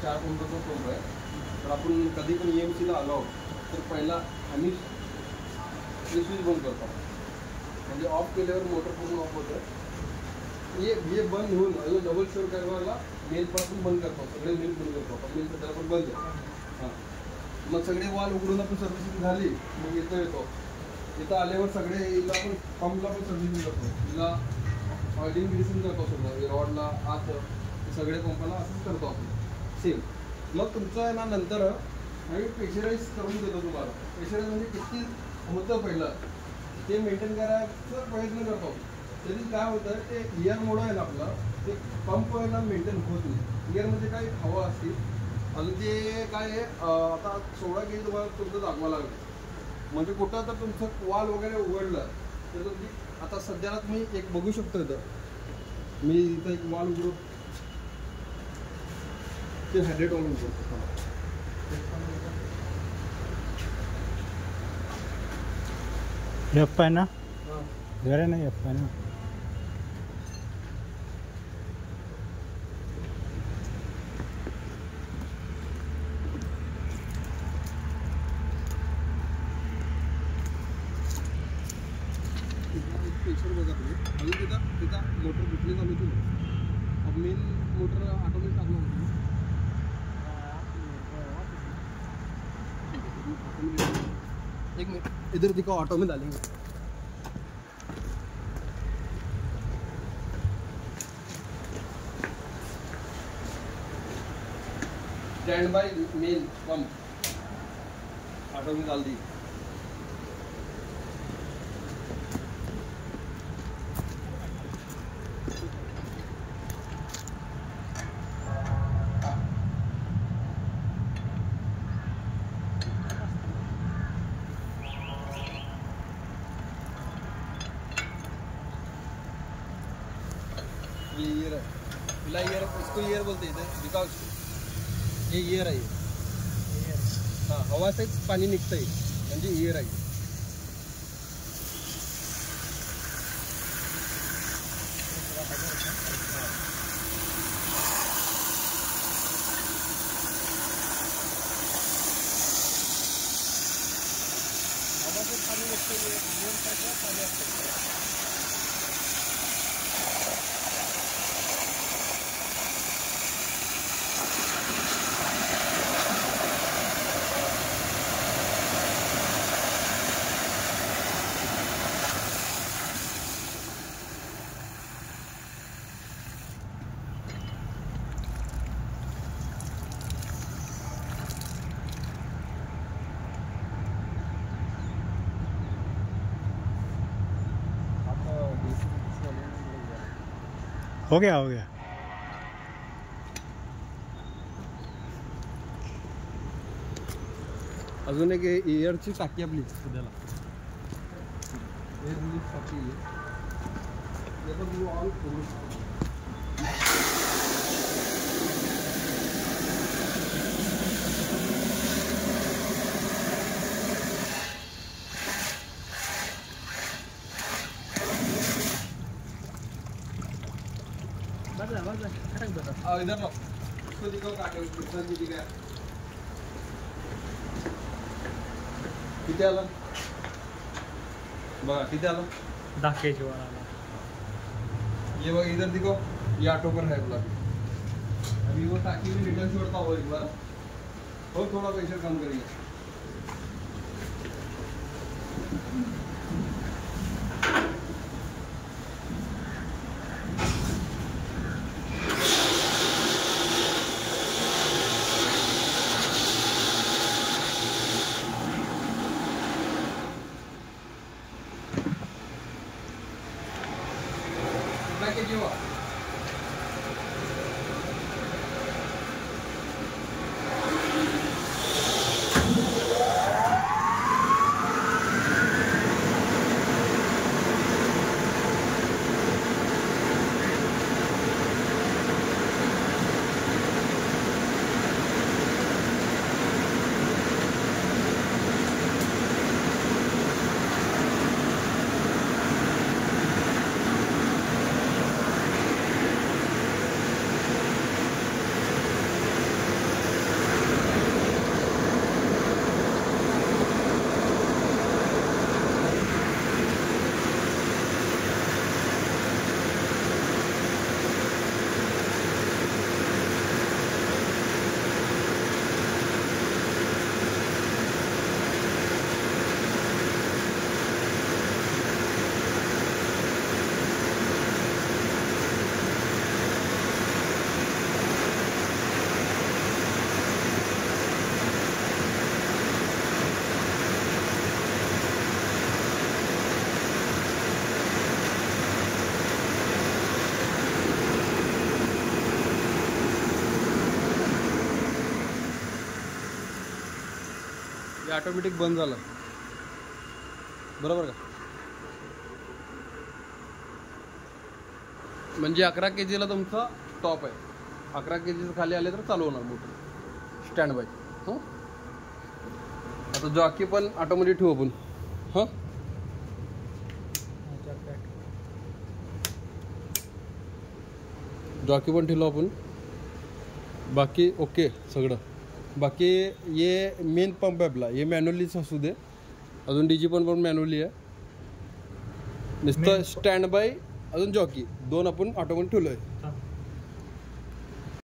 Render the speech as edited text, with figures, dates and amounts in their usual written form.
4 पंपाचा pump आहे. तर आपण कधी पण EMCला आलो तर पहिला आम्ही स्विच बंद करतो. म्हणजे ऑफ केल्यावर मोटर पूर्ण ऑफ होतं. हे बंद होऊन अजून डबल शोर करायला मेलपासून बंद करतो. सगळे मेल बंद करतो. आपण मेल सध्याला पण बंद आहे. हां, मग सगळे वॉल उघडून आपण सर्व्हिसिंग झाली. मग येतो इथं आल्यावर सगळे हिला पण पंपला पण सर्व्हिसिंग करतो. हिला ऑइलिंग ग्रीसिंग करतो सगळं रॉडला आत सगळे पंपाला असंच करतो आपण सेम. मग तुमचं आहे ना नंतर आम्ही प्रेशराईज करून देतो तुम्हाला. प्रेशराईज म्हणजे किती होतं पहिलं ते मेंटेन करायचा प्रयत्न करतो. तरी काय होतं ते इयर मोड आहे ना आपलं ते पंप आहे ना मेंटेन होत नाही. इयर म्हणजे काय हवा असते आणि ते काय आहे आता 16 गेज तुम्हाला तुमचं दाखवा लागेल. म्हणजे कुठं तर तुमचं वॉल वगैरे उघडलं तर तुम्ही आता सध्याला तुम्ही एक बघू शकतो. इथं मी इथं एक वॉल उघडू ते हायड्रेट ऑन करतो. एफ आहे ना घरे नाही एफ आहे ना. प्रेशर बघा तुम्ही अजून तिथं मोटर कुठली चालू होती अब मेन मोटर ऑटोमेटिक टाकलं होतं. एक मिनट इधर दिखा ऑटो में डालेंगे. Stand by main pump auto में डाल दी. ये ईयर है इला ईयर इसको ईयर बोलते हैं बिकॉज ये ईयर आहे. हां हवा सेच पाणी निघतंय म्हणजे ईयर आहे. हवासेच पाणी निघतंय ईयर सारखं पाणी असतं. हो गया हो गया. अजून एक एअरची टाकी आपली सध्याला एअर रिलीज टाकी ऑन करू शकतो. इधर लो इसको दिखाओ काटे कितना जी गया किती आला बघा किती आला 10 kg वाला. ये बघा इधर दिखो ये ऑटो पर है बोला. अभी वो टाकी में रिटर्न छोड़ता हो एक बार और थोड़ा प्रेशर कम करिए. के जीवा ऑटोमॅटिक बंद झालं बरोबर का. म्हणजे 11 kg तुमचा टॉप आहे. 11 kg खाली आले तर चालू होणार मोटर स्टँड बाय. हां आता जॉकी पण ऑटोमध्ये ठेवू आपण. हां जॉकी पण ठेवलो आपण. बाकी ओके सगळं. बाकी ये मेन पंप आहे आपला, हे मॅन्युअलीच असू दे. अजून डीजी पण मॅन्युअली आहे. नुसतं स्टँड बाय अजून जॉकी 2 आपण ऑटोमध्ये ठेवलो आहे.